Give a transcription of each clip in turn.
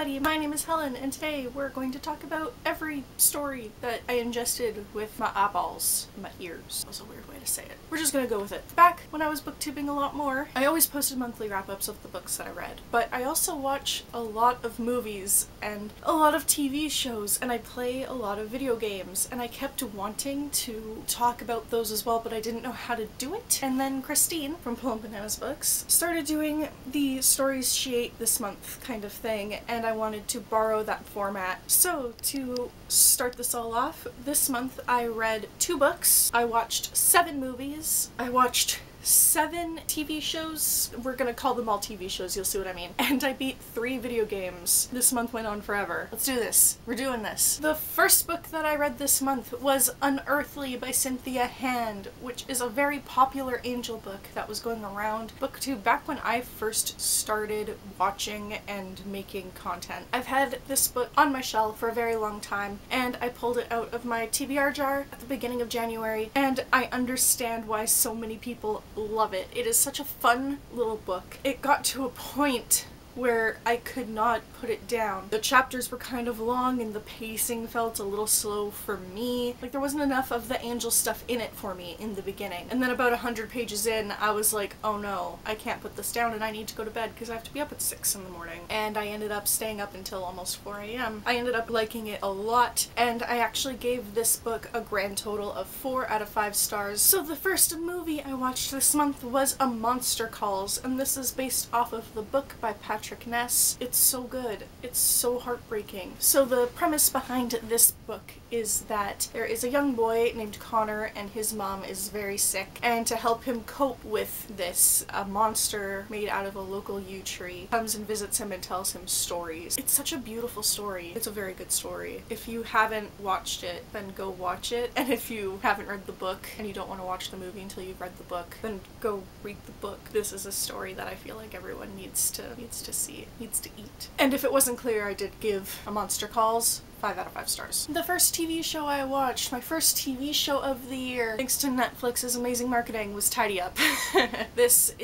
everybody, my name is Helen, and today we're going to talk about every story that I ingested with my eyeballs, my ears. That was a weird way to say it. We're just gonna go with it. Back when I was booktubing a lot more, I always posted monthly wrap-ups of the books that I read, but I also watch a lot of movies and a lot of TV shows, and I play a lot of video games, and I kept wanting to talk about those as well, but I didn't know how to do it. And then Christine from Pull Bananas Books started doing the stories she ate this month kind of thing, and I wanted to borrow that format. So to start this all off, this month I read 2 books, I watched 7 movies, I watched 7 TV shows. We're gonna call them all TV shows, you'll see what I mean. And I beat 3 video games. This month went on forever. Let's do this. We're doing this. The first book that I read this month was Unearthly by Cynthia Hand, which is a very popular angel book that was going around booktube back when I first started watching and making content. I've had this book on my shelf for a very long time, and I pulled it out of my TBR jar at the beginning of January, and I understand why so many people love it. It is such a fun little book. It got to a point where I could not put it down. The chapters were kind of long and the pacing felt a little slow for me. Like, there wasn't enough of the angel stuff in it for me in the beginning. And then about 100 pages in, I was like, oh no, I can't put this down and I need to go to bed because I have to be up at 6 in the morning. And I ended up staying up until almost 4 a.m. I ended up liking it a lot, and I actually gave this book a grand total of 4 out of 5 stars. So the first movie I watched this month was A Monster Calls, and this is based off of the book by Patrick Ness. It's so good. It's so heartbreaking. So the premise behind this book is that there is a young boy named Connor, and his mom is very sick, and to help him cope with this, a monster made out of a local yew tree comes and visits him and tells him stories. It's such a beautiful story. It's a very good story. If you haven't watched it, then go watch it, and if you haven't read the book and you don't want to watch the movie until you've read the book, then go read the book. This is a story that I feel like everyone needs to see, needs to eat. And if it wasn't clear, I did give A Monster Calls 5 out of 5 stars. The first TV show I watched, my first TV show of the year, thanks to Netflix's amazing marketing, was Tidy Up. This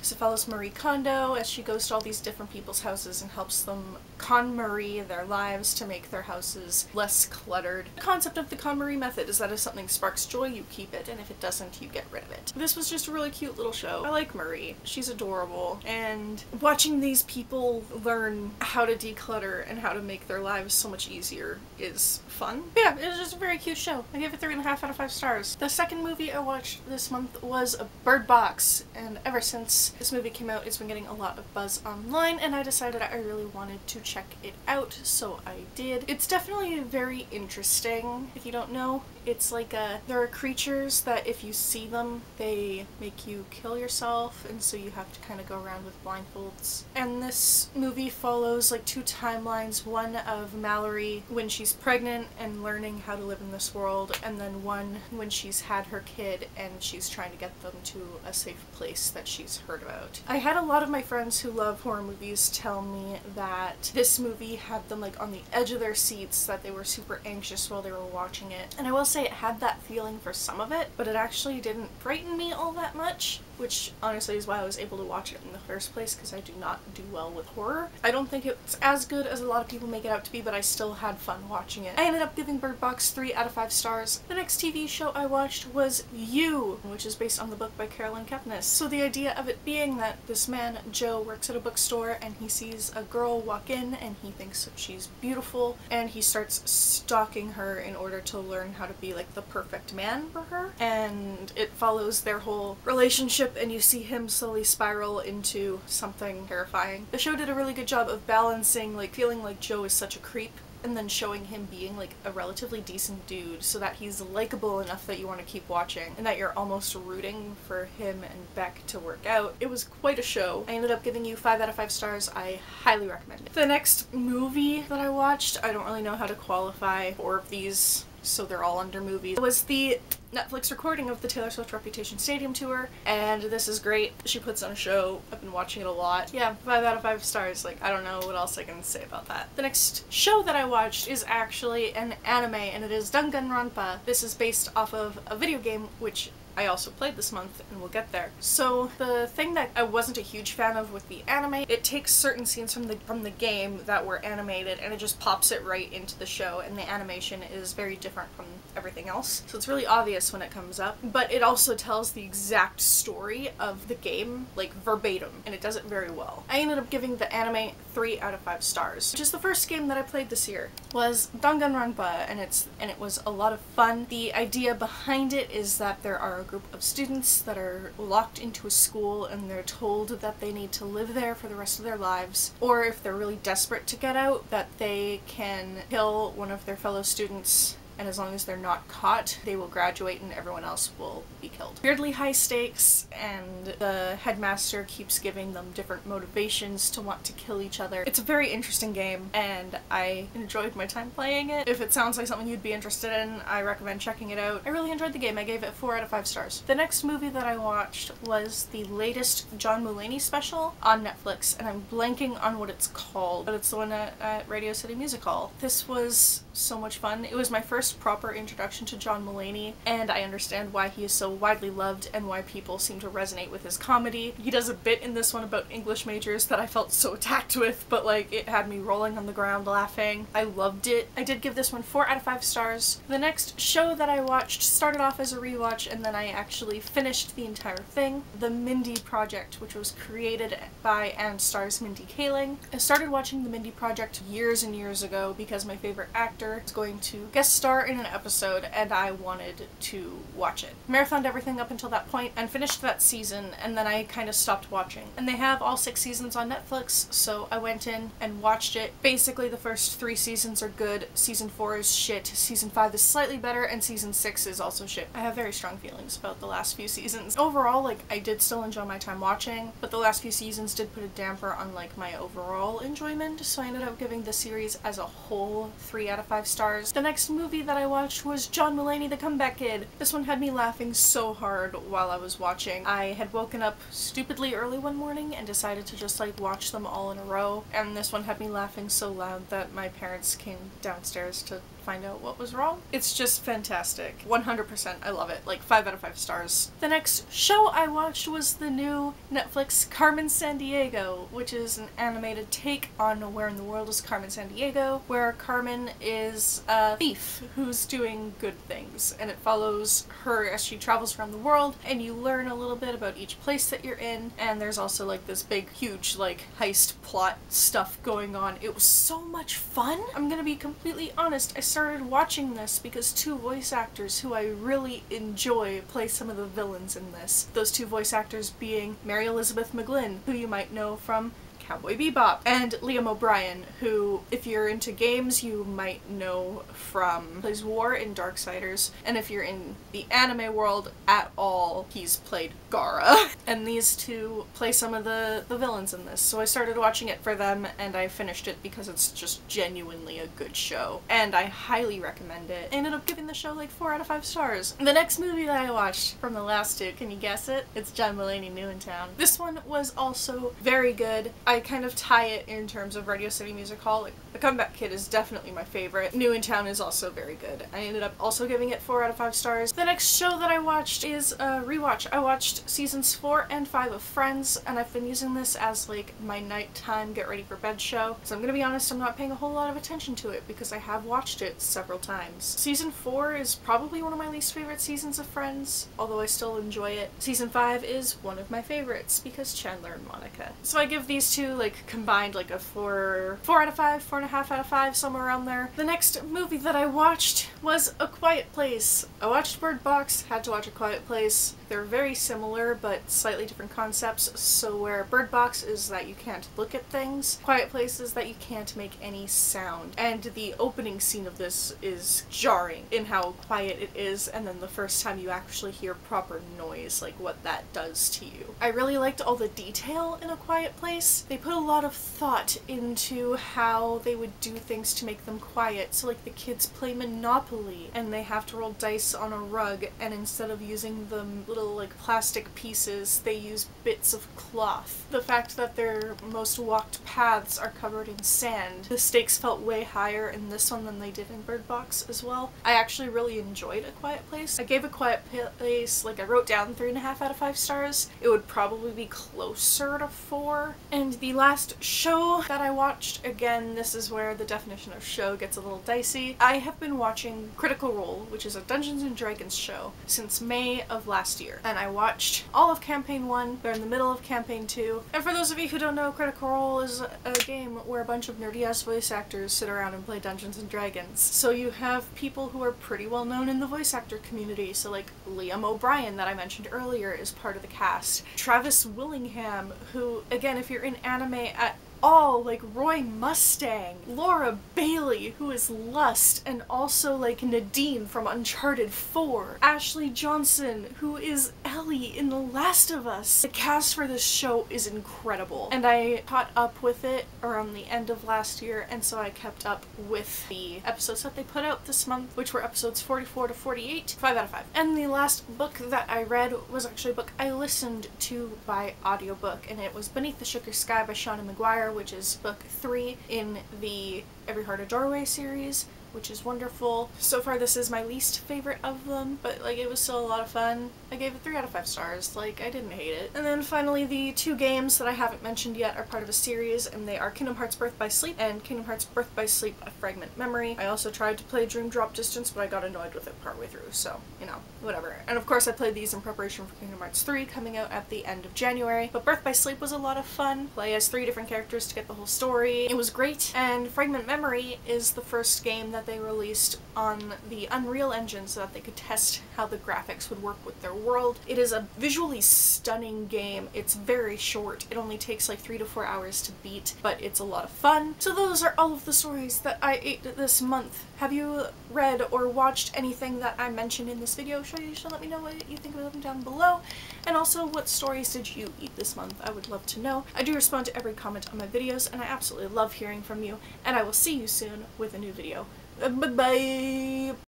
follows Marie Kondo as she goes to all these different people's houses and helps them KonMari their lives to make their houses less cluttered. The concept of the KonMari method is that if something sparks joy, you keep it, and if it doesn't, you get rid of it. This was just a really cute little show. I like Marie. She's adorable, and watching these people learn how to declutter and how to make their lives so much easier is fun. But yeah, it was just a very cute show. I gave it 3.5 out of 5 stars. The second movie I watched this month was Bird Box, and ever since this movie came out, it's been getting a lot of buzz online, and I decided I really wanted to check it out, so I did. It's definitely very interesting. If you don't know, it's like there are creatures that if you see them, they make you kill yourself, and so you have to kind of go around with blindfolds. And this movie follows like 2 timelines, one of Mallory when she's pregnant and learning how to live in this world, and then one when she's had her kid and she's trying to get them to a safe place that she's heard about. I had a lot of my friends who love horror movies tell me that this movie had them like on the edge of their seats, that they were super anxious while they were watching it. And I will say it had that feeling for some of it, but it actually didn't frighten me all that much, which honestly is why I was able to watch it in the first place, because I do not do well with horror. I don't think it's as good as a lot of people make it out to be, but I still had fun watching it. I ended up giving Bird Box 3 out of 5 stars. The next TV show I watched was You, which is based on the book by Carolyn Kepnes. So the idea of it being that this man, Joe, works at a bookstore and he sees a girl walk in and he thinks that she's beautiful, and he starts stalking her in order to learn how to be like the perfect man for her. And it follows their whole relationship, and you see him slowly spiral into something terrifying. The show did a really good job of balancing like feeling like Joe is such a creep, and then showing him being like a relatively decent dude so that he's likable enough that you want to keep watching and that you're almost rooting for him and Beck to work out. It was quite a show. I ended up giving you 5 out of 5 stars. I highly recommend it. The next movie that I watched, I don't really know how to qualify 4 of these, so they're all under movies. It was the Netflix recording of the Taylor Swift Reputation Stadium tour, and this is great. She puts on a show. I've been watching it a lot. Yeah, 5 out of 5 stars. Like, I don't know what else I can say about that. The next show that I watched is actually an anime, and it is Danganronpa. This is based off of a video game, which I also played this month, and we'll get there. So the thing that I wasn't a huge fan of with the anime, it takes certain scenes from the game that were animated and it just pops it right into the show, and the animation is very different from everything else. So it's really obvious when it comes up, but it also tells the exact story of the game, like verbatim, and it does it very well. I ended up giving the anime 3 out of 5 stars, which is the first game that I played this year. Was Danganronpa, and it was a lot of fun. The idea behind it is that there are a group of students that are locked into a school and they're told that they need to live there for the rest of their lives, or if they're really desperate to get out, that they can kill one of their fellow students, and as long as they're not caught, they will graduate and everyone else will be killed. Weirdly high stakes, and the headmaster keeps giving them different motivations to want to kill each other. It's a very interesting game, and I enjoyed my time playing it. If it sounds like something you'd be interested in, I recommend checking it out. I really enjoyed the game. I gave it 4 out of 5 stars. The next movie that I watched was the latest John Mulaney special on Netflix, and I'm blanking on what it's called, but it's the one at Radio City Music Hall. This was so much fun. It was my first proper introduction to John Mulaney, and I understand why he is so widely loved and why people seem to resonate with his comedy. He does a bit in this one about English majors that I felt so attacked with, but like it had me rolling on the ground laughing. I loved it. I did give this one 4 out of 5 stars. The next show that I watched started off as a rewatch, and then I actually finished the entire thing. The Mindy Project, which was created by and stars Mindy Kaling. I started watching the Mindy Project years and years ago because my favorite actor is going to guest star in an episode and I wanted to watch it. Marathoned everything up until that point and finished that season, and then I kind of stopped watching. And they have all 6 seasons on Netflix, so I went in and watched it. Basically the first 3 seasons are good, season 4 is shit, season 5 is slightly better, and season 6 is also shit. I have very strong feelings about the last few seasons. Overall, like, I did still enjoy my time watching, but the last few seasons did put a damper on like my overall enjoyment, so I ended up giving the series as a whole 3 out of 5 stars. The next movie that I watched was John Mulaney: The Comeback Kid. This one had me laughing so hard while I was watching. I had woken up stupidly early one morning and decided to just like watch them all in a row, and this one had me laughing so loud that my parents came downstairs to find out what was wrong. It's just fantastic. 100%. I love it. Like 5 out of 5 stars. The next show I watched was the new Netflix Carmen Sandiego, which is an animated take on Where in the World is Carmen Sandiego, where Carmen is a thief who's doing good things, and it follows her as she travels around the world, and you learn a little bit about each place that you're in, and there's also like this big huge like heist plot stuff going on. It was so much fun. I'm gonna be completely honest, I started watching this because 2 voice actors who I really enjoy play some of the villains in this. Those 2 voice actors being Mary Elizabeth McGlynn, who you might know from Cowboy Bebop, and Liam O'Brien, who, if you're into games, you might know from plays War in Darksiders, and if you're in the anime world at all, he's played Gaara. And these 2 play some of the villains in this, so I started watching it for them, and I finished it because it's just genuinely a good show, and I highly recommend it. I ended up giving the show like 4 out of 5 stars. The next movie that I watched from the last 2, can you guess it? It's John Mulaney: New in Town. This one was also very good. I kind of tie it in terms of Radio City Music Hall. Like, The Comeback Kid is definitely my favorite. New in Town is also very good. I ended up also giving it 4 out of 5 stars. The next show that I watched is a rewatch. I watched seasons 4 and 5 of Friends, and I've been using this as like my nighttime get ready for bed show. So I'm gonna be honest, I'm not paying a whole lot of attention to it because I have watched it several times. Season 4 is probably one of my least favorite seasons of Friends, although I still enjoy it. Season 5 is one of my favorites because Chandler and Monica. So I give these 2 like combined like a 4 out of 5, 4.5 out of 5, somewhere around there. The next movie that I watched was A Quiet Place. I watched Bird Box, had to watch A Quiet Place. They're very similar but slightly different concepts, so where Bird Box is that you can't look at things, Quiet Place is that you can't make any sound. And the opening scene of this is jarring in how quiet it is, and then the first time you actually hear proper noise, like what that does to you. I really liked all the detail in A Quiet Place. They put a lot of thought into how they would do things to make them quiet. So like the kids play Monopoly and they have to roll dice on a rug, and instead of using the little like plastic pieces, they use bits of cloth. The fact that their most walked paths are covered in sand. The stakes felt way higher in this one than they did in Bird Box as well. I actually really enjoyed A Quiet Place. I gave A Quiet Place, like I wrote down 3.5 out of 5 stars. It would probably be closer to 4. And the last show that I watched, again, this is where the definition of show gets a little dicey. I have been watching Critical Role, which is a Dungeons & Dragons show, since May of last year. And I watched all of Campaign 1, they're in the middle of Campaign 2. And for those of you who don't know, Critical Role is a game where a bunch of nerdy-ass voice actors sit around and play Dungeons & Dragons. So you have people who are pretty well known in the voice actor community, so like Liam O'Brien that I mentioned earlier is part of the cast. Travis Willingham, who, again, if you're in anime at all, like Roy Mustang, Laura Bailey, who is Lust, and also like Nadine from Uncharted 4, Ashley Johnson, who is Ellie in The Last of Us. The cast for this show is incredible, and I caught up with it around the end of last year, and so I kept up with the episodes that they put out this month, which were episodes 44 to 48, 5 out of 5. And the last book that I read was actually a book I listened to by audiobook, and it was Beneath the Sugar Sky by Shauna Maguire, which is book 3 in the Every Heart a Doorway series, which is wonderful. So far this is my least favorite of them, but like it was still a lot of fun. I gave it 3 out of 5 stars, like I didn't hate it. And then finally the 2 games that I haven't mentioned yet are part of a series, and they are Kingdom Hearts Birth by Sleep and Kingdom Hearts Birth by Sleep A Fragment Memory. I also tried to play Dream Drop Distance, but I got annoyed with it partway through, so, you know, whatever. And of course I played these in preparation for Kingdom Hearts 3 coming out at the end of January, but Birth by Sleep was a lot of fun. Play as 3 different characters to get the whole story. It was great, and Fragment Memory is the first game that they released on the Unreal Engine so that they could test how the graphics would work with their world. It is a visually stunning game. It's very short. It only takes like 3 to 4 hours to beat, but it's a lot of fun. So those are all of the stories that I ate this month. Have you read or watched anything that I mentioned in this video? You should let me know what you think of them down below. And also, what stories did you eat this month? I would love to know. I do respond to every comment on my videos, and I absolutely love hearing from you. And I will see you soon with a new video. Bye-bye!